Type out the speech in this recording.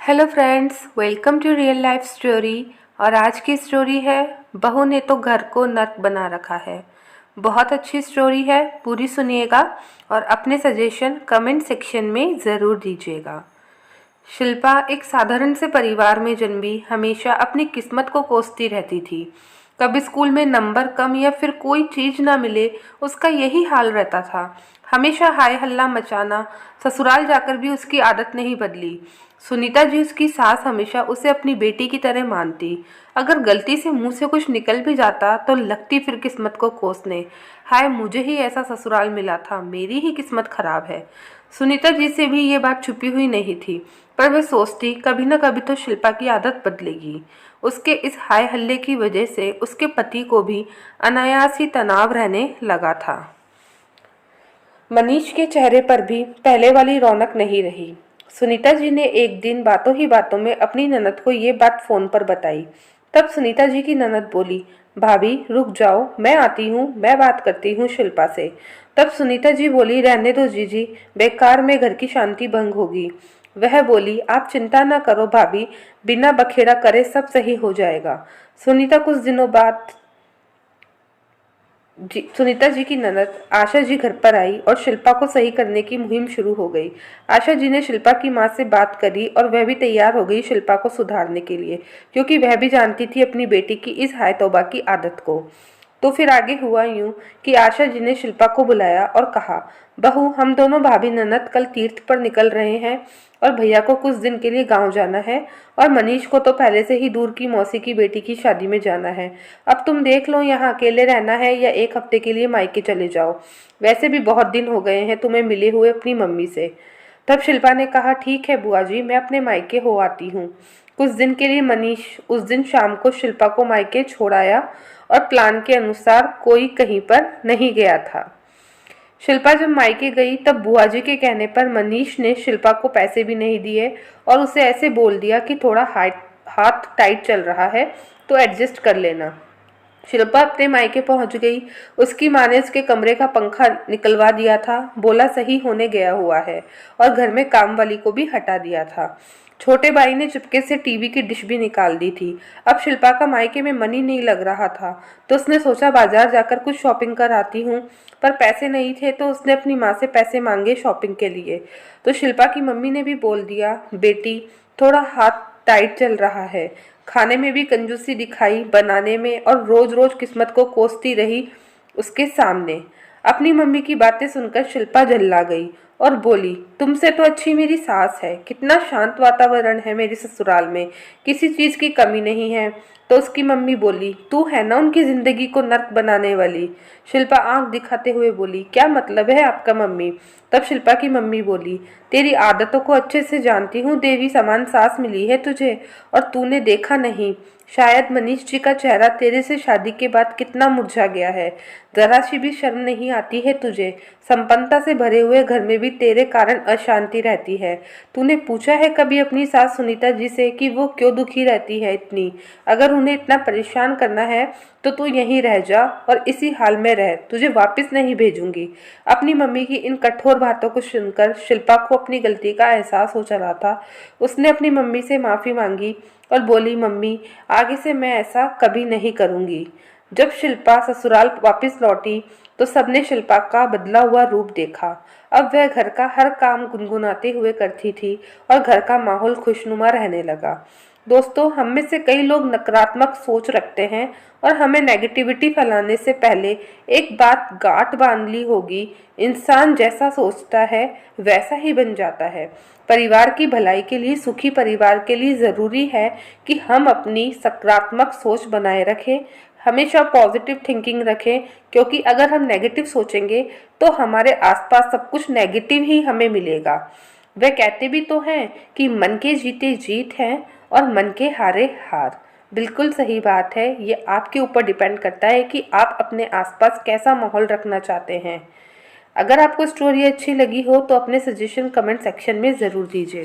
Hello friends, welcome to real life story. और आज की स्टोरी है बहू ने तो घर को नर्क बना रखा है। बहुत अच्छी स्टोरी है, पूरी सुनिएगा और अपने सजेशन कमेंट सेक्शन में ज़रूर दीजिएगा। शिल्पा एक साधारण से परिवार में जन्मी हमेशा अपनी किस्मत को कोसती रहती थी। कभी स्कूल में नंबर कम या फिर कोई चीज़ ना मिले, उसका यही हाल रहता था। हमेशा हाय हल्ला मचाना, ससुराल जाकर भी उसकी आदत नहीं बदली। सुनीता जी उसकी सास हमेशा उसे अपनी बेटी की तरह मानती। अगर गलती से मुंह से कुछ निकल भी जाता तो लगती फिर किस्मत को कोसने, हाय मुझे ही ऐसा ससुराल मिला था, मेरी ही किस्मत खराब है। सुनीता जी से भी ये बात छुपी हुई नहीं थी, पर वह सोचती कभी न कभी तो शिल्पा की आदत बदलेगी। उसके इस हाय हल्ले की वजह से उसके पति को भी अनायास ही तनाव रहने लगा था। मनीष के चेहरे पर भी पहले वाली रौनक नहीं रही। सुनीता जी ने एक दिन बातों ही बातों में अपनी ननद को ये बात फोन पर बताई। तब सुनीता जी की ननद बोली, भाभी रुक जाओ, मैं आती हूँ, मैं बात करती हूँ शिल्पा से। तब सुनीता जी बोली, रहने दो जीजी, बेकार में घर की शांति भंग होगी। वह बोली, आप चिंता न करो भाभी, बिना बखेड़ा करे सब सही हो जाएगा। सुनीता कुछ दिनों बाद सुनीता जी की ननद आशा जी घर पर आई और शिल्पा को सही करने की मुहिम शुरू हो गई। आशा जी ने शिल्पा की माँ से बात करी और वह भी तैयार हो गई शिल्पा को सुधारने के लिए, क्योंकि वह भी जानती थी अपनी बेटी की इस हाय तौबा की आदत को। तो फिर आगे हुआ यूं कि आशा जी ने शिल्पा को बुलाया और कहा, बहू हम दोनों भाभी ननद कल तीर्थ पर निकल रहे हैं और भैया को कुछ दिन के लिए गांव जाना है और मनीष को तो पहले से ही दूर की मौसी की बेटी की शादी में जाना है। अब तुम देख लो यहाँ अकेले रहना है या एक हफ्ते के लिए मायके चले जाओ, वैसे भी बहुत दिन हो गए हैं तुम्हें मिले हुए अपनी मम्मी से। तब शिल्पा ने कहा, ठीक है बुआ जी, मैं अपने मायके हो आती हूँ। कुछ दिन के लिए मनीष उस दिन शाम को शिल्पा को मायके छोड़ आया और प्लान के अनुसार कोई कहीं पर नहीं गया था। शिल्पा जब मायके गई तब बुआ जी के कहने पर मनीष ने शिल्पा को पैसे भी नहीं दिए और उसे ऐसे बोल दिया कि थोड़ा हाथ टाइट चल रहा है तो एडजस्ट कर लेना। शिल्पा अपने मायके पहुंच गई। उसकी माँ ने उसके कमरे का पंखा निकलवा दिया था, बोला सही होने गया हुआ है, और घर में काम वाली को भी हटा दिया था। छोटे भाई ने चुपके से टीवी की डिश भी निकाल दी थी। अब शिल्पा का मायके में मन ही नहीं लग रहा था, तो उसने सोचा बाजार जाकर कुछ शॉपिंग कर आती हूँ। पर पैसे नहीं थे तो उसने अपनी माँ से पैसे मांगे शॉपिंग के लिए। तो शिल्पा की मम्मी ने भी बोल दिया, बेटी थोड़ा हाथ टाइट चल रहा है। खाने में भी कंजूसी दिखाई, बनाने में, और रोज रोज किस्मत को कोसती रही उसके सामने। अपनी मम्मी की बातें सुनकर शिल्पा झल्ला गई और बोली, तुमसे तो अच्छी मेरी सास है, कितना शांत वातावरण है मेरे ससुराल में, किसी चीज की कमी नहीं है। तो उसकी मम्मी बोली, तू है ना उनकी जिंदगी को नर्क बनाने वाली। शिल्पा आंख दिखाते हुए बोली, क्या मतलब है आपका मम्मी। तब शिल्पा की मम्मी बोली, तेरी आदतों को अच्छे से जानती हूँ, देवी समान सास मिली है तुझे और तूने देखा नहीं, शायद मनीष जी का चेहरा तेरे से शादी के बाद कितना मुरझा गया है। जरा सी भी शर्म नहीं आती है तुझे, संपन्नता से भरे हुए घर में भी तेरे कारण अशांति रहती है। तूने पूछा है कभी अपनी सास सुनीता जी से कि वो क्यों दुखी रहती है इतनी। अगर उन्हें इतना परेशान करना है तो तू यहीं रह जा और इसी हाल में रह, तुझे वापस नहीं भेजूंगी। अपनी मम्मी की इन कठोर बातों को सुनकर शिल्पा को अपनी गलती का एहसास हो चला था। उसने अपनी मम्मी से माफ़ी मांगी और बोली, मम्मी आगे से मैं ऐसा कभी नहीं करूंगी। जब शिल्पा ससुराल वापस लौटी तो सबने शिल्पा का बदला हुआ रूप देखा। अब वह घर का हर काम गुनगुनाते हुए करती थी और घर का माहौल खुशनुमा रहने लगा। दोस्तों, हम में से कई लोग नकारात्मक सोच रखते हैं और हमें नेगेटिविटी फैलाने से पहले एक बात गांठ बांध ली होगी, इंसान जैसा सोचता है वैसा ही बन जाता है। परिवार की भलाई के लिए, सुखी परिवार के लिए ज़रूरी है कि हम अपनी सकारात्मक सोच बनाए रखें, हमेशा पॉजिटिव थिंकिंग रखें, क्योंकि अगर हम नेगेटिव सोचेंगे तो हमारे आसपास सब कुछ नेगेटिव ही हमें मिलेगा। वे कहते भी तो हैं कि मन के जीते जीत है और मन के हारे हार। बिल्कुल सही बात है, ये आपके ऊपर डिपेंड करता है कि आप अपने आसपास कैसा माहौल रखना चाहते हैं। अगर आपको स्टोरी अच्छी लगी हो तो अपने सजेशन कमेंट सेक्शन में ज़रूर दीजिए।